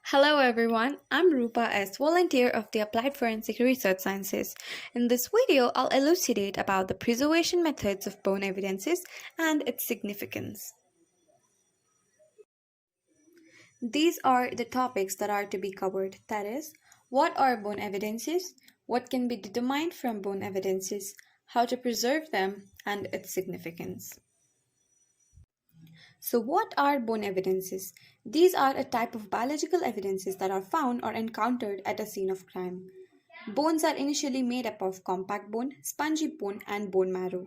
Hello everyone, I'm Rupa S, volunteer of the Applied Forensic Research Sciences. In this video, I'll elucidate about the preservation methods of bone evidences and its significance. These are the topics that are to be covered. That is, what are bone evidences, what can be determined from bone evidences, how to preserve them, and its significance. So, what are bone evidences? These are a type of biological evidences that are found or encountered at a scene of crime. Bones are initially made up of compact bone, spongy bone, and bone marrow.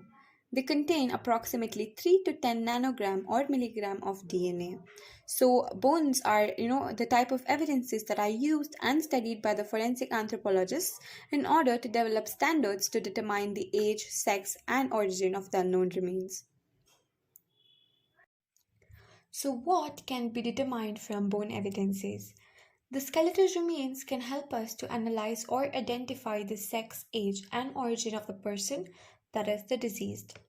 They contain approximately 3 to 10 nanogram or milligram of DNA. So, bones are, the type of evidences that are used and studied by the forensic anthropologists in order to develop standards to determine the age, sex, and origin of the unknown remains. So, what can be determined from bone evidences? The skeletal remains can help us to analyze or identify the sex, age, and origin of the person, that is, the deceased.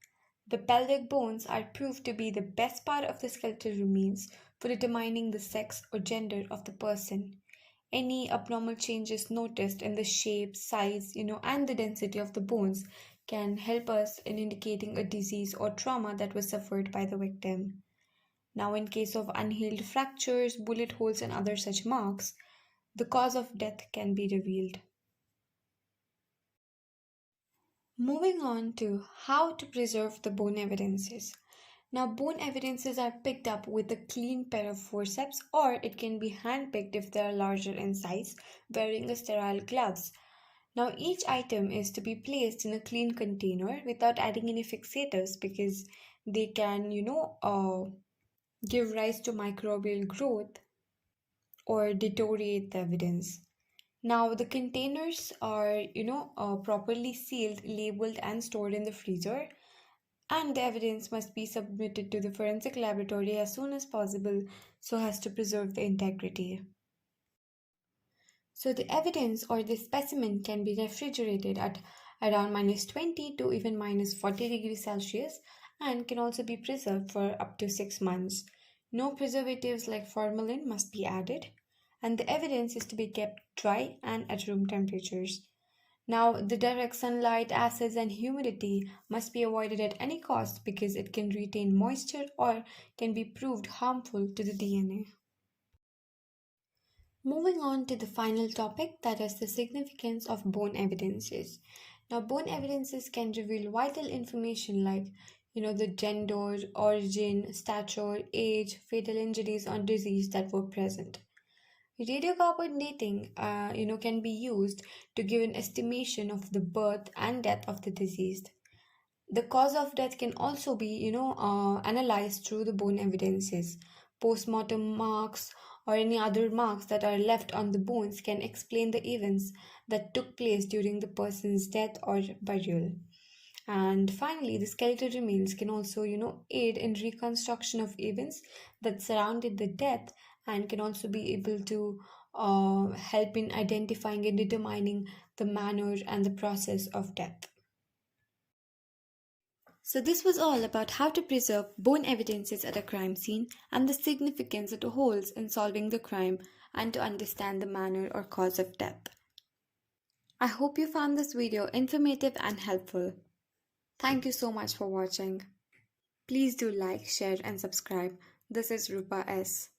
The pelvic bones are proved to be the best part of the skeletal remains for determining the sex or gender of the person. Any abnormal changes noticed in the shape, size, and the density of the bones can help us in indicating a disease or trauma that was suffered by the victim. Now, in case of unhealed fractures, bullet holes, and other such marks, the cause of death can be revealed. Moving on to how to preserve the bone evidences. Now, bone evidences are picked up with a clean pair of forceps, or it can be hand picked if they are larger in size, wearing a sterile gloves. Now, each item is to be placed in a clean container without adding any fixators because they can, give rise to microbial growth or deteriorate the evidence. Now, the containers are, properly sealed, labeled, and stored in the freezer, and the evidence must be submitted to the forensic laboratory as soon as possible so as to preserve the integrity. So, the evidence or the specimen can be refrigerated at around -20 to even -40 degrees Celsius and can also be preserved for up to 6 months. No preservatives like formalin must be added, and the evidence is to be kept dry and at room temperatures. Now, the direct sunlight, acids, and humidity must be avoided at any cost because it can retain moisture or can be proved harmful to the DNA. Moving on to the final topic, that is the significance of bone evidences. Now, bone evidences can reveal vital information like, the gender, origin, stature, age, fatal injuries, or disease that were present. Radiocarbon dating, can be used to give an estimation of the birth and death of the deceased. The cause of death can also be, analyzed through the bone evidences. Postmortem marks or any other marks that are left on the bones can explain the events that took place during the person's death or burial. And finally, the skeletal remains can also, aid in reconstruction of events that surrounded the death and can also be able to help in identifying and determining the manner and the process of death. So, this was all about how to preserve bone evidences at a crime scene and the significance it holds in solving the crime and to understand the manner or cause of death. I hope you found this video informative and helpful. Thank you so much for watching. Please do like, share, and subscribe. This is Rupa S.